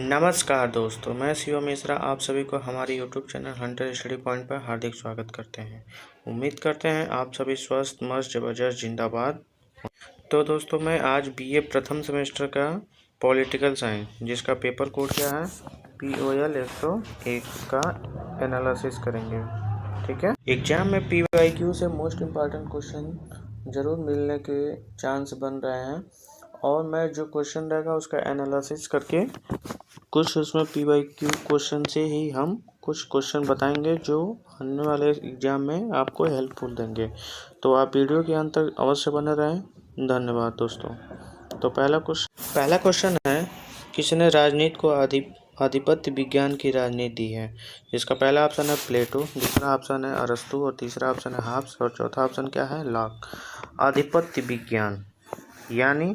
नमस्कार दोस्तों, मैं शिव मिश्रा आप सभी को हमारे YouTube channel Hunter study point पर हार्दिक स्वागत करते हैं। उम्मीद करते हैं आप सभी स्वस्थ मस्त जबरदस्त जिंदाबाद। तो दोस्तों, मैं आज BA प्रथम सेमेस्टर का पॉलिटिकल साइंस जिसका पेपर कोड क्या है POL 101 का एनालिसिस करेंगे। ठीक है, एग्जाम में PYQ से मोस्ट इम्पॉर्टेंट क्वेश्चन ज़रूर मिलने के चांस बन रहे हैं और मैं जो क्वेश्चन रहेगा उसका एनालिसिस करके कुछ उसमें PYQ क्वेश्चन से ही हम कुछ क्वेश्चन बताएंगे जो आने वाले एग्जाम में आपको हेल्पफुल देंगे। तो आप वीडियो के अंत तक अवश्य बने रहें। धन्यवाद दोस्तों। तो पहला क्वेश्चन है, किसने राजनीति को आधिपत्य विज्ञान की राजनीति दी है? जिसका पहला ऑप्शन है प्लेटो, दूसरा ऑप्शन है अरस्तु और तीसरा ऑप्शन है हाब्स और चौथा ऑप्शन क्या है लॉक। आधिपत्य विज्ञान यानी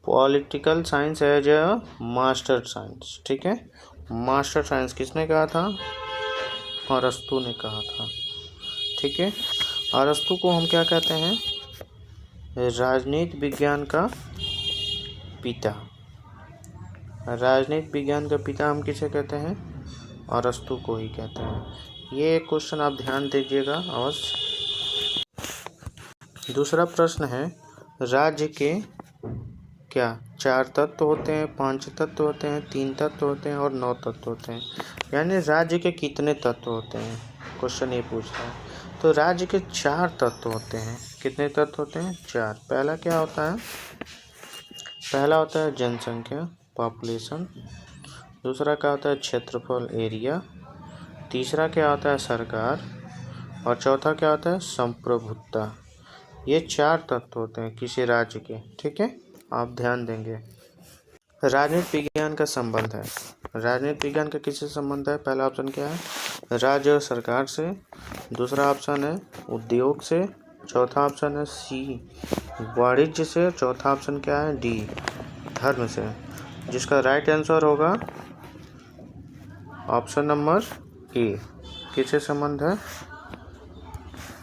political science as a master science. ठीक है, मास्टर साइंस किसने कहा था? अरस्तु ने कहा था। ठीक है, अरस्तु को हम क्या कहते हैं? राजनीति विज्ञान का पिता। राजनीति विज्ञान का पिता हम किसे कहते हैं? अरस्तु को ही कहते हैं। ये एक क्वेश्चन आप ध्यान दीजिएगा अवश्य। दूसरा प्रश्न है, राज्य के क्या 4 तत्व होते हैं, 5 तत्व होते हैं, 3 तत्व होते हैं और 9 तत्व होते हैं? यानी राज्य के कितने तत्व होते हैं, क्वेश्चन ये पूछ रहा है। तो राज्य के 4 तत्व होते हैं। कितने तत्व होते हैं? 4। पहला क्या होता है? पहला होता है जनसंख्या, पॉपुलेशन। दूसरा क्या होता है? क्षेत्रफल, एरिया। तीसरा क्या होता है? सरकार। और चौथा क्या होता है? संप्रभुता। ये 4 तत्व होते हैं किसी राज्य के। ठीक है, आप ध्यान देंगे। राजनीति विज्ञान का संबंध है। राजनीति विज्ञान का किससे संबंध है? पहला ऑप्शन क्या है? राज्य और सरकार से। दूसरा ऑप्शन है उद्योग से। चौथा ऑप्शन है सी वाणिज्य से। चौथा ऑप्शन क्या है? डी धर्म से। जिसका राइट आंसर होगा ऑप्शन नंबर ए। किससे संबंध है?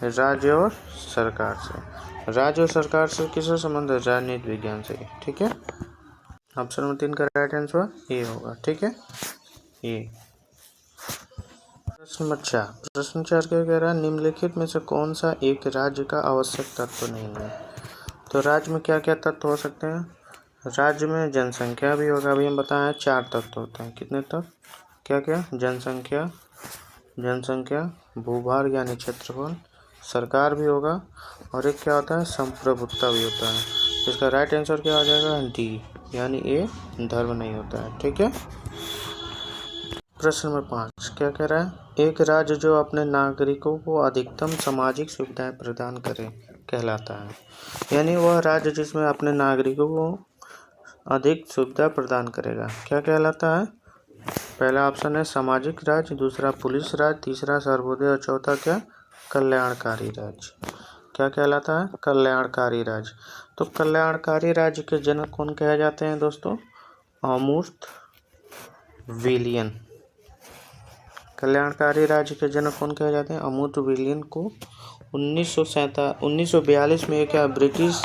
राज्य और सरकार से। राज्य और सरकार से किससे संबंध है? राजनीति विज्ञान से। ठीक है, ऑप्शन नंबर 3 का राइट आंसर ए होगा। ठीक है, ए। प्रश्न नंबर 4। प्रश्न 4 क्या कह रहा है? निम्नलिखित में से कौन सा एक राज्य का आवश्यक तत्व नहीं है? तो राज्य में क्या क्या तत्व हो सकते हैं? राज्य में जनसंख्या भी होगा। अभी हम बताएं 4 तत्व होते हैं। कितने तत्व? क्या क्या? जनसंख्या, भूभाग यानी क्षेत्रफल, सरकार भी होगा और एक क्या होता है? संप्रभुता भी होता है। इसका राइट आंसर क्या आ जाएगा? डी यानी ए धर्म नहीं होता है। ठीक है, प्रश्न नंबर 5 क्या कह रहा है? एक राज्य जो अपने नागरिकों को अधिकतम सामाजिक सुविधाएं प्रदान करे कहलाता है। यानी वह राज्य जिसमें अपने नागरिकों को अधिक सुविधा प्रदान करेगा क्या कहलाता है? पहला ऑप्शन है सामाजिक राज्य, दूसरा पुलिस राज्य, तीसरा सर्वोदय और चौथा क्या? कल्याणकारी राज्य। क्या कहलाता है? कल्याणकारी राज्य। तो कल्याणकारी राज्य के जनक कौन कहे जाते हैं दोस्तों? अमूर्त विलियन। कल्याणकारी राज्य के जनक कौन कहे जाते हैं? अमूर्त विलियन को 1942 में क्या ब्रिटिश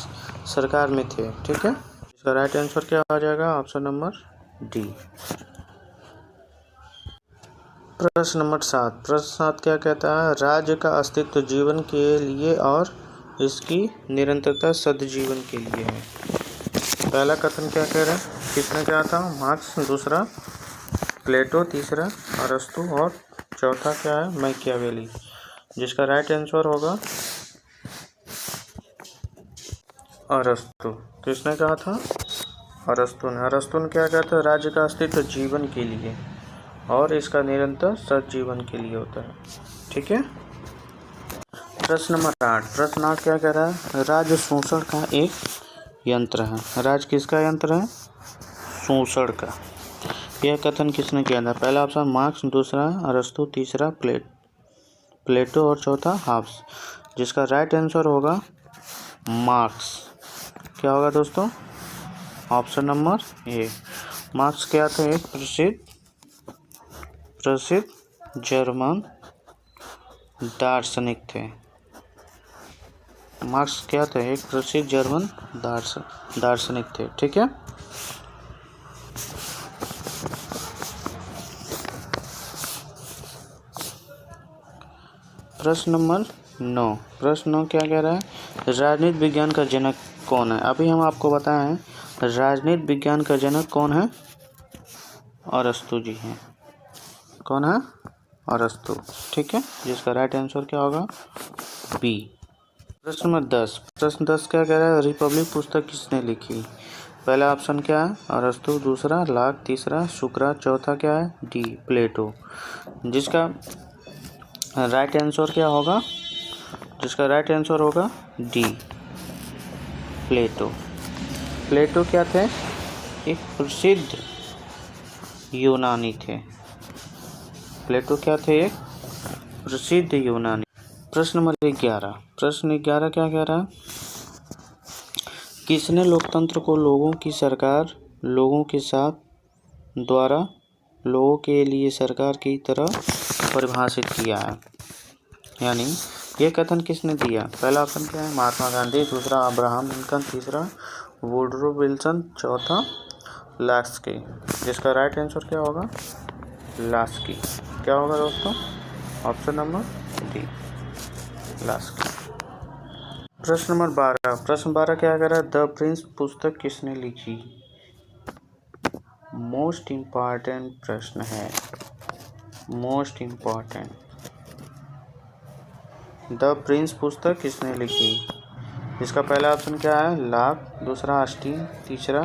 सरकार में थे। ठीक है, इसका राइट आंसर क्या आ जाएगा? Option number D. प्रश्न नंबर 7। प्रश्न 7 क्या कहता है? राज्य का अस्तित्व जीवन के लिए और इसकी निरंतरता सद्जीवन के लिए है। पहला कथन क्या कह रहा है? किसने कहा था? मार्क्स। दूसरा प्लेटो, तीसरा अरस्तु और चौथा क्या है? मैकियावेली। जिसका राइट आंसर होगा अरस्तु। किसने कहा था? अरस्तु ने। अरस्तु ने क्या कहा था? राज्य का अस्तित्व जीवन के लिए और इसका निरंतर सद्जीवन के लिए होता है। ठीक है, प्रश्न नंबर 8। प्रश्न 8 क्या कह रहा है? राज्य शोषण का एक यंत्र है। राज्य किसका यंत्र है? शोषण का। यह कथन किसने किया था? पहला ऑप्शन मार्क्स, दूसरा अरस्तु, तीसरा प्लेटो और चौथा हाब्स। जिसका राइट आंसर होगा मार्क्स। क्या होगा दोस्तों? Option number A. मार्क्स क्या थे? एक प्रसिद्ध जर्मन दार्शनिक थे। मार्क्स क्या थे? एक प्रसिद्ध जर्मन दार्शनिक थे। ठीक है, प्रश्न नंबर 9। प्रश्न 9 क्या कह रहा है? राजनीति विज्ञान का जनक कौन है? अभी हम आपको बताए हैं राजनीति विज्ञान का जनक कौन है? अरस्तु जी हैं। कौन है? अरस्तु। ठीक है, जिसका राइट आंसर क्या होगा? बी। प्रश्न नंबर 10। प्रश्न 10 क्या कह रहा है? रिपब्लिक पुस्तक किसने लिखी? पहला ऑप्शन क्या है? अरस्तु। दूसरा लाक। तीसरा सुकरात। चौथा क्या है? डी प्लेटो। जिसका राइट आंसर क्या होगा? जिसका राइट आंसर होगा डी प्लेटो। प्लेटो क्या थे? एक प्रसिद्ध यूनानी थे। प्लेटो क्या थे? एक प्रसिद्ध यूनानी। प्रश्न नंबर 11। प्रश्न 11 क्या कह रहा है? किसने लोकतंत्र को लोगों की सरकार, लोगों के साथ, द्वारा, लोगों के लिए सरकार की तरह परिभाषित किया है? यानी ये कथन किसने दिया? पहला ऑप्शन क्या है? महात्मा गांधी। दूसरा अब्राहम लिंकन। तीसरा वुडरो विल्सन। चौथा लास्की। जिसका राइट आंसर क्या होगा? लास्की। क्या होगा दोस्तों? Option number D Laski. प्रश्न नंबर 12। प्रश्न 12 क्या कह रहा है? द प्रिंस पुस्तक किसने लिखी? मोस्ट इम्पॉर्टेंट प्रश्न है, मोस्ट इम्पॉर्टेंट। द प्रिंस पुस्तक किसने लिखी? इसका पहला ऑप्शन क्या है? लाक। दूसरा ऑस्टिन। तीसरा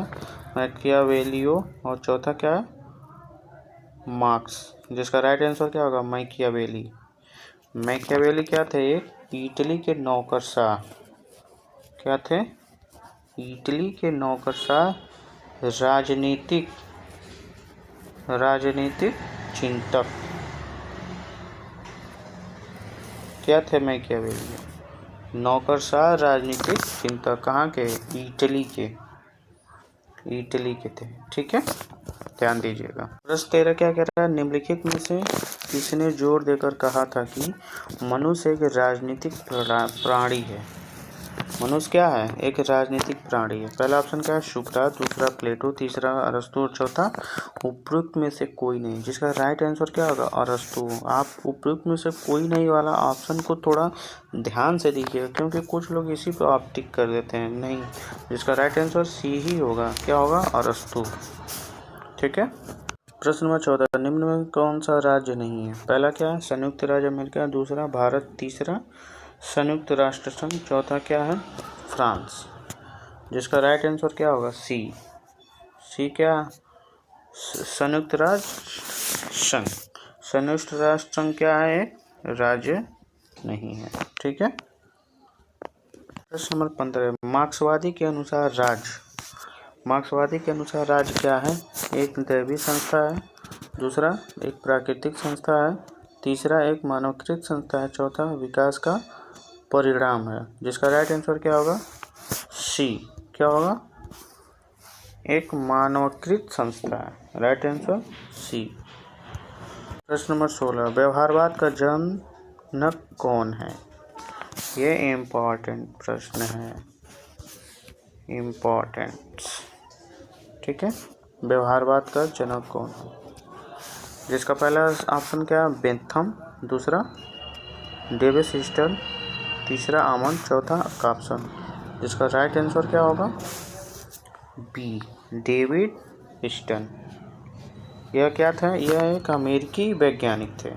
मैकियावेलियो और चौथा क्या है? मार्क्स। जिसका राइट आंसर क्या होगा? मैकियावेली। मैकियावेली क्या थे? एक इटली के नौकरशाह। क्या थे? इटली के नौकरशाह, राजनीतिक चिंतक। क्या थे मैकियावेली? नौकरशाह, राजनीतिक चिंतक। कहाँ के? इटली के, इटली के थे। ठीक है, ध्यान दीजिएगा। प्रश्न 13 क्या कह रहा है? निम्नलिखित में से किसने जोर देकर कहा था कि मनुष्य एक राजनीतिक प्राणी है? मनुष्य क्या है? एक राजनीतिक प्राणी है। पहला ऑप्शन क्या है? सुकरात। दूसरा प्लेटो। तीसरा अरस्तु और चौथा उपयुक्त में से कोई नहीं। जिसका राइट आंसर क्या होगा? अरस्तु। आप उपयुक्त में से कोई नहीं वाला ऑप्शन को थोड़ा ध्यान से देखिएगा, क्योंकि कुछ लोग इसी पर आप टिक कर देते हैं। नहीं, जिसका राइट आंसर सी ही होगा। क्या होगा? अरस्तु। ठीक है। प्रश्न नंबर 14। निम्न में कौन सा राज्य नहीं है? पहला क्या है? संयुक्त राज्य अमेरिका। दूसरा भारत। तीसरा संयुक्त राष्ट्र संघ। चौथा क्या है? फ्रांस। जिसका राइट आंसर क्या होगा? सी। सी क्या? संयुक्त राष्ट्र संघ। संयुक्त राष्ट्र संघ क्या है? राज्य नहीं है। ठीक है। प्रश्न नंबर 15। मार्क्सवादी के अनुसार राज्य क्या है? एक दैवीय संस्था है। दूसरा एक प्राकृतिक संस्था है। तीसरा एक मानवकृत संस्था है। चौथा विकास का परिणाम है। जिसका राइट आंसर क्या होगा? सी। क्या होगा? एक मानवकृत संस्था है। Right answer C. प्रश्न नंबर 16। व्यवहारवाद का जनक कौन है? ये इम्पोर्टेंट प्रश्न है, इम्पोर्टेंट। ठीक है, व्यवहारवाद का जनक कौन है? जिसका पहला ऑप्शन क्या है? बेंथम। दूसरा डेविड ह्यूस्टन। तीसरा आमंड। चौथा काप्सन। जिसका राइट आंसर क्या होगा? B David Easton. यह क्या था? यह एक अमेरिकी वैज्ञानिक थे।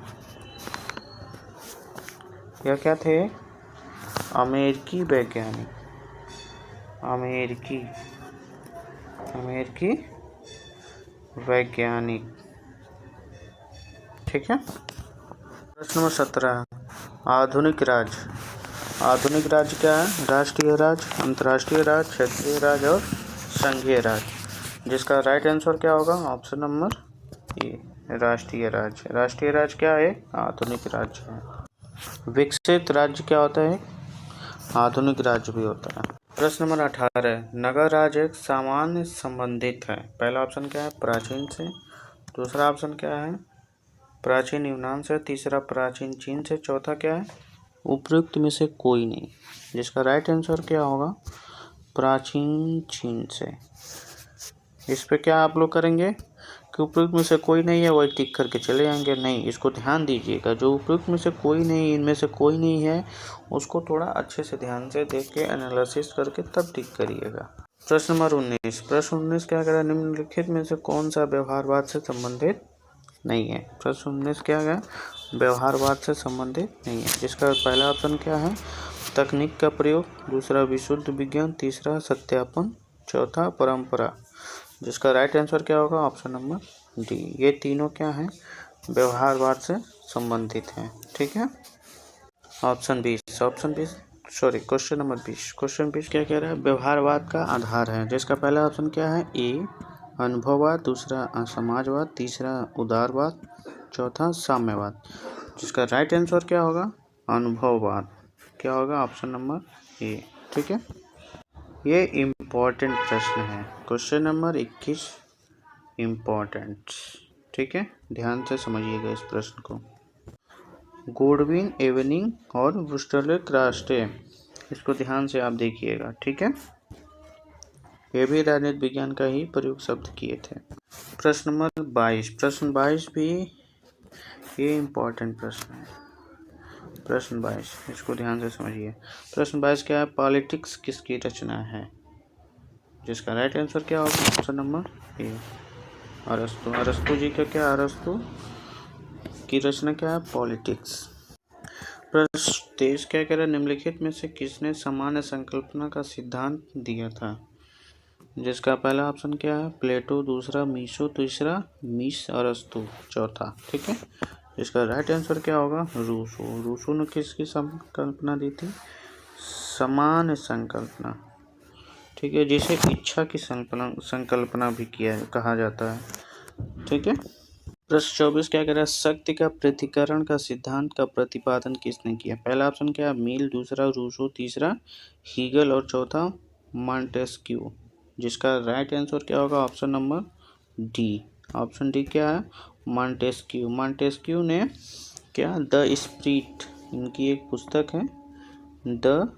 यह क्या थे? अमेरिकी वैज्ञानिक। अमेरिकी वैज्ञानिक। ठीक है। प्रश्न नंबर 17। आधुनिक राज्य क्या है? राष्ट्रीय राज्य, अंतर्राष्ट्रीय राज्य, क्षेत्रीय राज्य और संघीय राज्य। जिसका राइट आंसर क्या होगा? ऑप्शन नंबर ए राष्ट्रीय राज्य। राष्ट्रीय राज्य क्या है? आधुनिक राज्य है। विकसित राज्य क्या होता है? आधुनिक राज्य भी होता है। प्रश्न नंबर 18। नगर राज्य एक सामान्य संबंधित है। पहला ऑप्शन क्या है? प्राचीन से। दूसरा ऑप्शन क्या है? प्राचीन यूनान से। तीसरा प्राचीन चीन से। चौथा क्या है? उपयुक्त में से कोई नहीं। जिसका राइट आंसर क्या होगा? प्राचीन चीन से। इस पे क्या आप लोग करेंगे? कि उपयुक्त में से कोई नहीं है वही टिक करके चले जाएंगे, नहीं, इसको ध्यान दीजिएगा। जो उपयुक्त में से कोई नहीं, इनमें से कोई नहीं है, उसको थोड़ा अच्छे से ध्यान से देख के एनालिसिस करके तब टिक करिएगा। प्रश्न नंबर 19। प्रश्न 19 क्या कह रहा है, निम्नलिखित में से कौन सा व्यवहारवाद से संबंधित नहीं है। प्रश्न 19 क्या है, व्यवहारवाद से संबंधित नहीं है। जिसका पहला ऑप्शन क्या है, तकनीक का प्रयोग, दूसरा विशुद्ध विज्ञान, तीसरा सत्यापन, चौथा परंपरा। जिसका राइट आंसर क्या होगा, ऑप्शन नंबर डी। ये तीनों क्या हैं, व्यवहारवाद से संबंधित हैं। ठीक है, option 20 sorry question number 20। Question 20 क्या कह रहा है, व्यवहारवाद का आधार है। जिसका पहला ऑप्शन क्या है, ए अनुभववाद, दूसरा समाजवाद, तीसरा उदारवाद, चौथा साम्यवाद। जिसका राइट आंसर क्या होगा, अनुभववाद। क्या होगा, ऑप्शन नंबर ए। ठीक है, ये इम्पोर्टेंट प्रश्न है, क्वेश्चन नंबर 21 इम्पोर्टेंट। ठीक है, ध्यान से समझिएगा इस प्रश्न को। गुडविन, एवनिंग और ब्रूस्टरले क्रास्टे, इसको ध्यान से आप देखिएगा। ठीक है, ये भी राजनीति विज्ञान का ही प्रयोग शब्द किए थे। प्रश्न नंबर 22। प्रश्न 22 भी ये इम्पोर्टेंट प्रश्न है। प्रश्न 22, इसको ध्यान से समझिए। प्रश्न 22 क्या है, पॉलिटिक्स किसकी रचना है। जिसका राइट आंसर क्या होगा, ऑप्शन नंबर ए अरस्तु। अरस्तु जी का क्या, अरस्तु की रचना क्या है, पॉलिटिक्स। प्रश्न 23 क्या कह रहा है, निम्नलिखित में से किसने सामान्य संकल्पना का सिद्धांत दिया था। जिसका पहला ऑप्शन क्या है, प्लेटो, दूसरा मीसो, तीसरा मिस अरस्तु, चौथा। ठीक है, इसका राइट आंसर क्या होगा, रूसो। रूसो ने किसकी संकल्पना दी थी, समान संकल्पना। ठीक है, जिसे इच्छा की संकल्पना भी कहा जाता है। ठीक है, प्रश्न 24 क्या कह रहा है, शक्ति का पृथक्करण का सिद्धांत का प्रतिपादन किसने किया। पहला ऑप्शन क्या है, मील, दूसरा रूसो, तीसरा हीगल और चौथा मॉन्टेस्क्यू। जिसका राइट आंसर क्या होगा, option number D. Option D क्या है, मॉन्टेस्क्यू। मॉन्टेस्क्यू ने क्या, द स्पिरिट, इनकी एक पुस्तक है द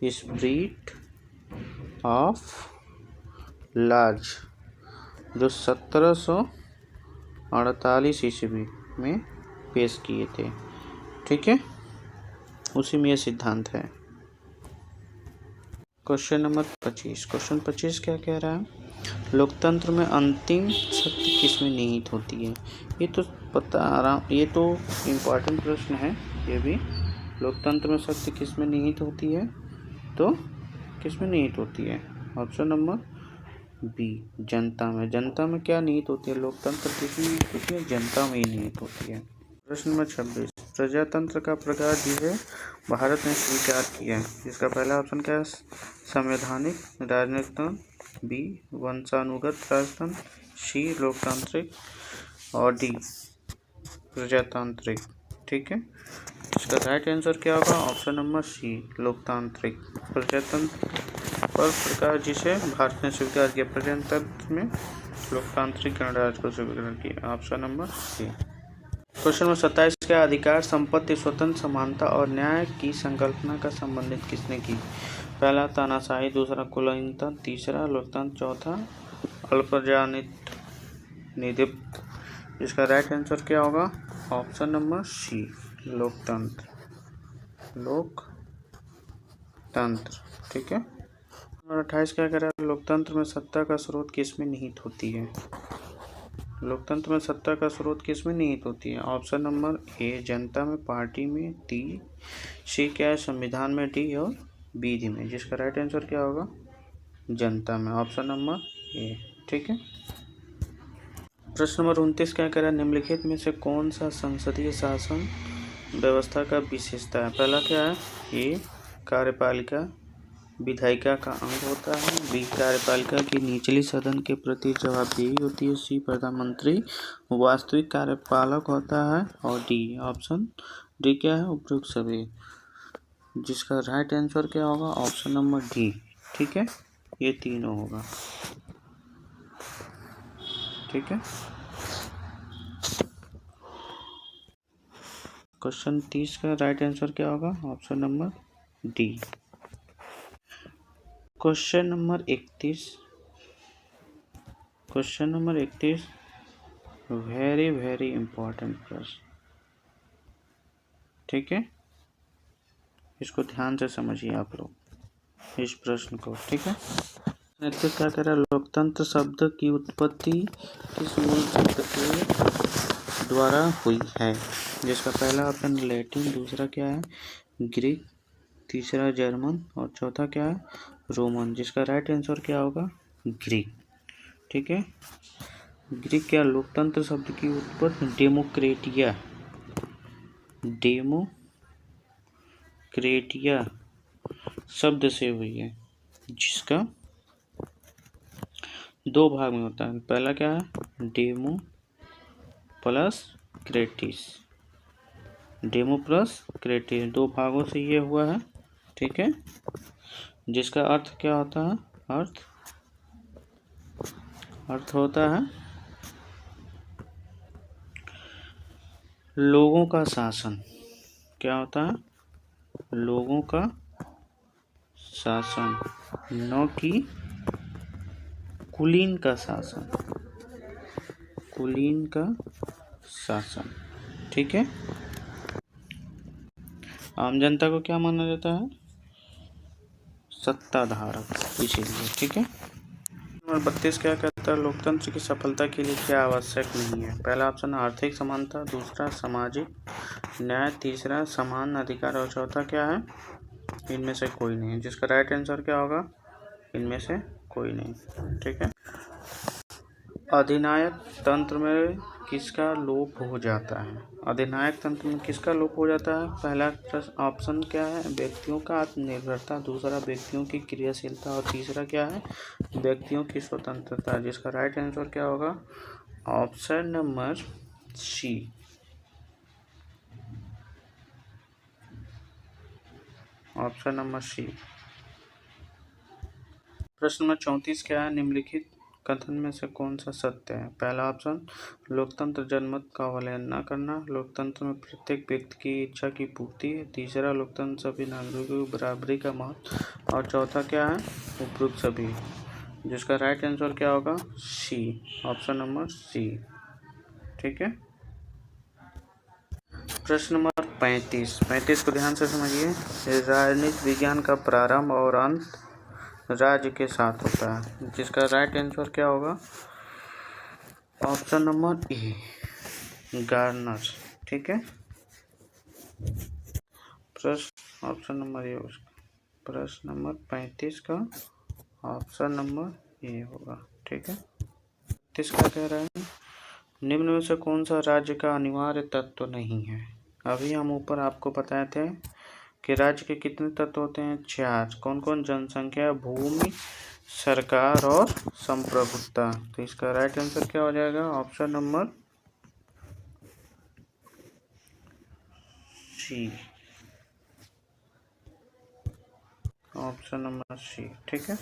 स्पिरिट ऑफ लॉज, जो 1748 ईस्वी में पेश किए थे। ठीक है, उसी में यह सिद्धांत है। Question number 25। क्वेश्चन 25 क्या कह रहा है, लोकतंत्र में अंतिम शक्ति किसमें निहित होती है। ये तो पता आ रहा, ये तो इम्पोर्टेंट प्रश्न है ये भी। लोकतंत्र में शक्ति किसमें निहित होती है, तो किसमें निहित होती है, ऑप्शन नंबर बी, जनता में। जनता में क्या निहित होती है, लोकतंत्र किसमें निहित होती है, जनता में ही निहित होती है। प्रश्न नंबर 26। प्रजातंत्र का प्रकार जिसे भारत ने स्वीकार किया है। जिसका पहला ऑप्शन क्या है, संवैधानिक राजनीतिक, बी वंशानुगत राजतंत्र, सी लोकतांत्रिक और डी प्रजातांत्रिक। ठीक है, इसका राइट आंसर क्या होगा, ऑप्शन नंबर सी लोकतांत्रिक। प्रजातंत्र पर प्रकार जिसे भारत ने स्वीकार किया, प्रजातंत्र में लोकतांत्रिक गणराज्य को स्वीकार किया, option number C. Question number 27 का, अधिकार, संपत्ति, स्वतंत्र, समानता और न्याय की संकल्पना का संबंधित किसने की। पहला तानाशाही, दूसरा कुलीनता, तीसरा लोकतंत्र, चौथा अल्पप्रतिनिधित्व। इसका राइट आंसर क्या होगा, ऑप्शन नंबर सी लोकतंत्र। लोकतंत्र। ठीक है, नंबर 28 क्या कह रहा है, लोकतंत्र में सत्ता का स्रोत किसमें निहित होती है। लोकतंत्र में सत्ता का स्रोत किसमें निहित होती है, ऑप्शन नंबर ए जनता में, पार्टी में, सी क्या है संविधान में, डी और विधि में। जिसका राइट आंसर क्या होगा, जनता में, ऑप्शन नंबर ए। ठीक है, प्रश्न नंबर 29 क्या कह रहा है, निम्नलिखित में से कौन सा संसदीय शासन व्यवस्था का विशेषता है। पहला क्या है, ए कार्यपालिका विधायिका का अंग होता है, बी कार्यपालिका की निचली सदन के प्रति जवाबदेही होती है, सी प्रधानमंत्री वास्तविक कार्यपालक होता है और डी ऑप्शन डी क्या है, उपयुक्त सभी। जिसका राइट आंसर क्या होगा, ऑप्शन नंबर डी। ठीक है, ये तीनों होगा। ठीक है, क्वेश्चन 30 का राइट आंसर क्या होगा, option number D. Question number 31। Question number 31 very very important प्रश्न, ठीक है। इसको ध्यान से समझिए आप लोग इस प्रश्न को, ठीक है। नेतृत्व क्या कह रहा है, लोकतंत्र शब्द की उत्पत्ति किस मूल शब्द के द्वारा हुई है, जिसका पहला ऑप्शन लैटिन, दूसरा क्या है ग्रीक, तीसरा जर्मन और चौथा क्या है रोमन, जिसका राइट आंसर क्या होगा ग्रीक, ठीक है। ग्रीक क्या, लोकतंत्र शब्द की उत्पत्ति डेमोक्रेटिया शब्द से हुई है, जिसका दो भाग में होता है। पहला क्या है डेमो प्लस क्रेटिस, दो भागों से ये हुआ है, ठीक है। जिसका अर्थ क्या होता है, अर्थ होता है लोगों का शासन। क्या होता है, लोगों का शासन, न कि कुलीन का शासन, ठीक है। आम जनता को क्या माना जाता है, सत्ताधारक, इसीलिए, ठीक है। नंबर 32 क्या कहता है, लोकतंत्र की सफलता के लिए क्या आवश्यक नहीं है। पहला ऑप्शन आर्थिक समानता, दूसरा सामाजिक न्याय, तीसरा समान अधिकार और चौथा क्या है इनमें से कोई नहीं, जिसका राइट आंसर क्या होगा इनमें से कोई नहीं, ठीक है। अधिनायक तंत्र में किसका लोप हो जाता है, अधिनायक तंत्र में किसका लोप हो जाता है। पहला ऑप्शन क्या है व्यक्तियों का आत्मनिर्भरता, दूसरा व्यक्तियों की क्रियाशीलता और तीसरा क्या है व्यक्तियों की स्वतंत्रता, जिसका राइट आंसर क्या होगा option number C, option number C. प्रश्न नंबर 34 क्या है, निम्नलिखित कथन में से कौन सा सत्य है। पहला ऑप्शन लोकतंत्र जनमत का अवहेलना न करना, लोकतंत्र में प्रत्येक व्यक्ति की इच्छा की पूर्ति है, तीसरा लोकतंत्र सभी नागरिकों की बराबरी का महत्व और चौथा क्या है उपरोक्त सभी, जिसका राइट आंसर क्या होगा सी, ऑप्शन नंबर सी, ठीक है। प्रश्न नंबर 35 को ध्यान से समझिए। राजनीति विज्ञान का प्रारंभ और अंत राज्य के साथ होता है, जिसका राइट आंसर क्या होगा ऑप्शन नंबर ए, गार्नर, ठीक है। प्रश्न ऑप्शन नंबर ए, प्रश्न नंबर 35 का ऑप्शन नंबर ए होगा, ठीक है। 36 का कह रहा है निम्न में से कौन सा राज्य का अनिवार्य तत्व नहीं है। अभी हम ऊपर आपको बताए थे कि राज्य के कितने तत्व होते हैं, 4। कौन कौन, जनसंख्या, भूमि, सरकार और संप्रभुता, तो इसका राइट आंसर क्या हो जाएगा option number C, option number C, ठीक है,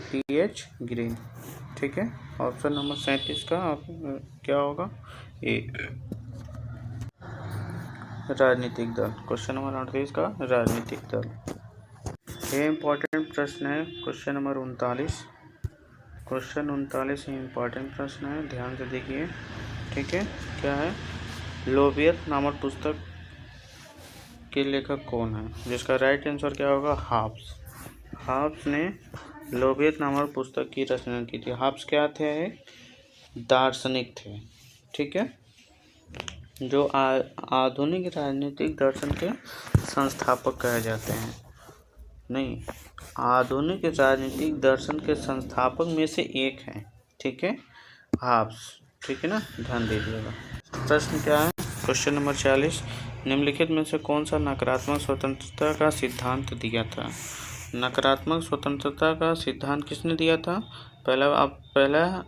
PH ग्रीन, ठीक है। ऑप्शन नंबर 37 का क्या होगा ए, राजनीतिक दल। क्वेश्चन नंबर 38 का राजनीतिक दल। ये इम्पोर्टेंट प्रश्न है क्वेश्चन नंबर 39, क्वेश्चन 39 इम्पोर्टेंट प्रश्न है, ध्यान से देखिए, ठीक है। क्या है, लोबियत नामक पुस्तक के लेखक कौन है, जिसका राइट आंसर क्या होगा हाब्स ने लोबियत नामक पुस्तक की रचना की थी। हाब्स क्या थे, दार्शनिक थे, ठीक है, जो आधुनिक राजनीतिक दर्शन के संस्थापक कहे जाते हैं, नहीं आधुनिक राजनीतिक दर्शन के संस्थापक में से एक है, ठीक है हाब्स, ठीक है ना, ध्यान दीजिएगा। प्रश्न क्या है, क्वेश्चन नंबर 40, निम्नलिखित में से कौन सा नकारात्मक स्वतंत्रता का सिद्धांत दिया था। नकारात्मक स्वतंत्रता का सिद्धांत किसने दिया था, पहला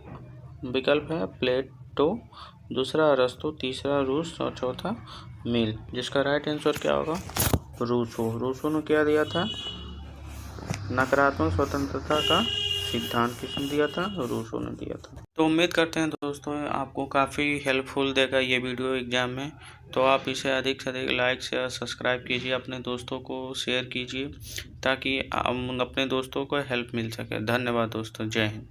विकल्प है प्लेटो, दूसरा अरस्तु, तीसरा रूस और चौथा मिल, जिसका राइट आंसर क्या होगा रूसो ने क्या दिया था, नकारात्मक स्वतंत्रता का सिद्धांत किसने दिया था, रूसो ने दिया था। तो उम्मीद करते हैं दोस्तों आपको काफ़ी हेल्पफुल देगा ये वीडियो एग्जाम में, तो आप इसे अधिक से अधिक लाइक शेयर सब्सक्राइब कीजिए, अपने दोस्तों को शेयर कीजिए ताकि अपने दोस्तों को हेल्प मिल सके। धन्यवाद दोस्तों, जय हिंद।